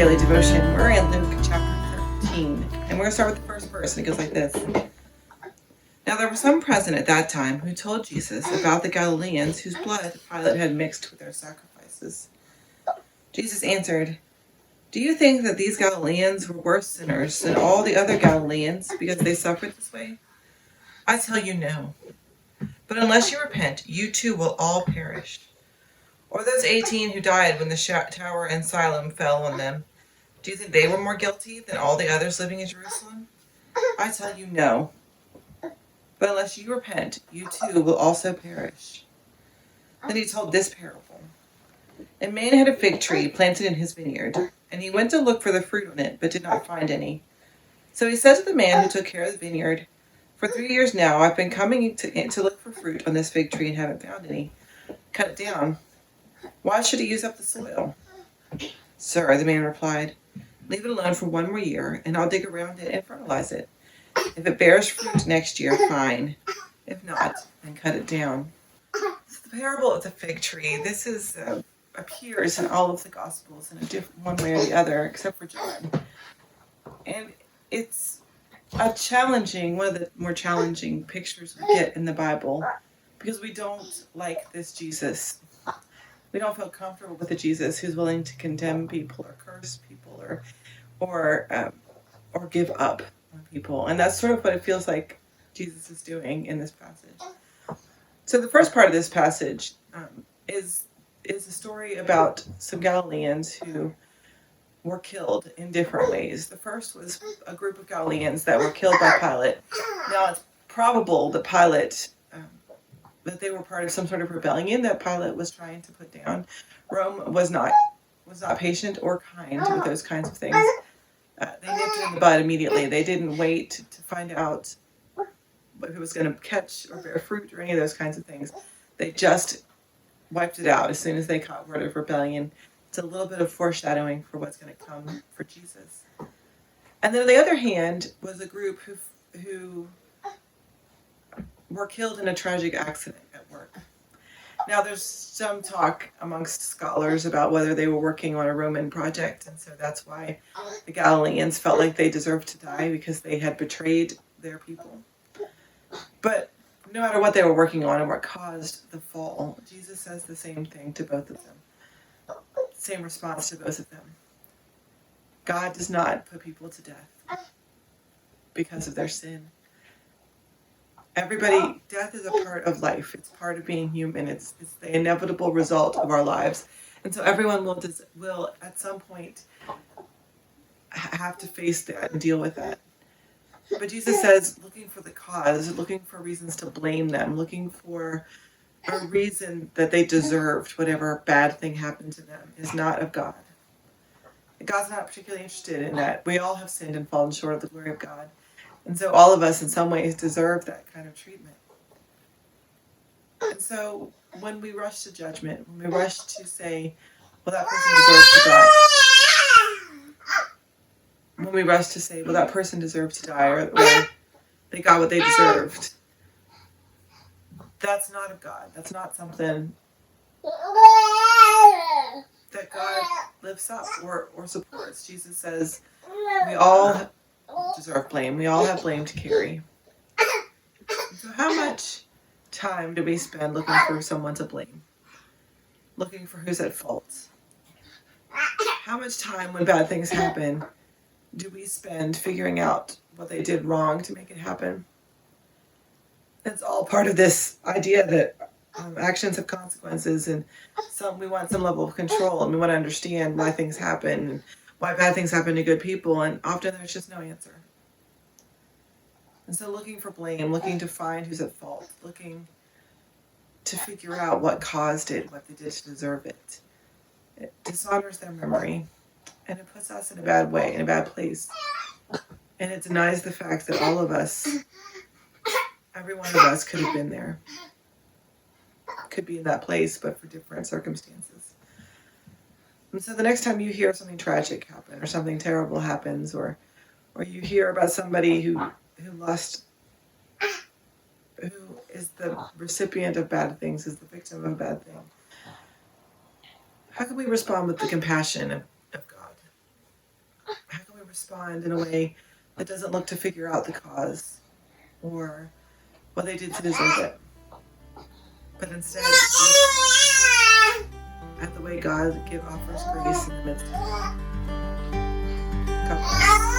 daily devotion. We're in Luke chapter 13, and we're going to start with the first verse, and it goes like this. Now there was some present at that time who told Jesus about the Galileans whose blood Pilate had mixed with their sacrifices. Jesus answered, "Do you think that these Galileans were worse sinners than all the other Galileans because they suffered this way? I tell you no. But unless you repent, you too will all perish. Or those 18 who died when the tower in Siloam fell on them, do you think they were more guilty than all the others living in Jerusalem? I tell you no. But unless you repent, you too will also perish." Then he told this parable. A man had a fig tree planted in his vineyard, and he went to look for the fruit on it, but did not find any. So he said to the man who took care of the vineyard, "For 3 years now I've been coming to look for fruit on this fig tree and haven't found any. Cut it down. Why should it use up the soil?" "Sir," the man replied, "leave it alone for 1 more year, and I'll dig around it and fertilize it. If it bears fruit next year, fine. If not, then cut it down." So the parable of the fig tree, this appears in all of the Gospels in a different one way or the other, except for John. And it's one of the more challenging pictures we get in the Bible, because we don't like this Jesus. We don't feel comfortable with a Jesus who's willing to condemn people or curse people or give up on people. And that's sort of what it feels like Jesus is doing in this passage. So the first part of this passage is a story about some Galileans who were killed in different ways. The first was a group of Galileans that were killed by Pilate. Now it's probable that that they were part of some sort of rebellion that Pilate was trying to put down. Rome was not patient or kind with those kinds of things. They nipped it in the bud immediately. They didn't wait to find out if it was going to catch or bear fruit or any of those kinds of things. They just wiped it out as soon as they caught word of rebellion. It's a little bit of foreshadowing for what's going to come for Jesus. And then on the other hand was a group who were killed in a tragic accident at work. Now there's some talk amongst scholars about whether they were working on a Roman project, and so that's why the Galileans felt like they deserved to die, because they had betrayed their people. But no matter what they were working on and what caused the fall, Jesus says the same thing to both of them. Same response to both of them. God does not put people to death because of their sin. Death is a part of life. It's part of being human. It's the inevitable result of our lives. And so everyone will at some point have to face that and deal with that. But Jesus says, looking for the cause, looking for reasons to blame them, looking for a reason that they deserved whatever bad thing happened to them, is not of God. God's not particularly interested in that. We all have sinned and fallen short of the glory of God. And so all of us in some ways deserve that kind of treatment. And so when we rush to judgment, when we rush to say, well, that person deserves to die. When we rush to say, well, that person deserves to die, or they got what they deserved. That's not of God. That's not something that God lifts up or supports. Jesus says we all deserve blame. We all have blame to carry. So how much time do we spend looking for someone to blame? Looking for who's at fault? How much time when bad things happen do we spend figuring out what they did wrong to make it happen? It's all part of this idea that actions have consequences, and we want some level of control, and we want to understand why things happen, and why bad things happen to good people, and often there's just no answer. And so looking for blame, looking to find who's at fault, looking to figure out what caused it, what they did to deserve it, it dishonors their memory, and it puts us in a bad way, in a bad place. And it denies the fact that all of us, every one of us could have been there, could be in that place, but for different circumstances. And so the next time you hear something tragic happen, or something terrible happens, or you hear about somebody who is the recipient of bad things, is the victim of a bad thing, how can we respond with the compassion of God? how can we respond in a way that doesn't look to figure out the cause or what they did to deserve it, but instead at the way God offers grace in the midst of it. God bless.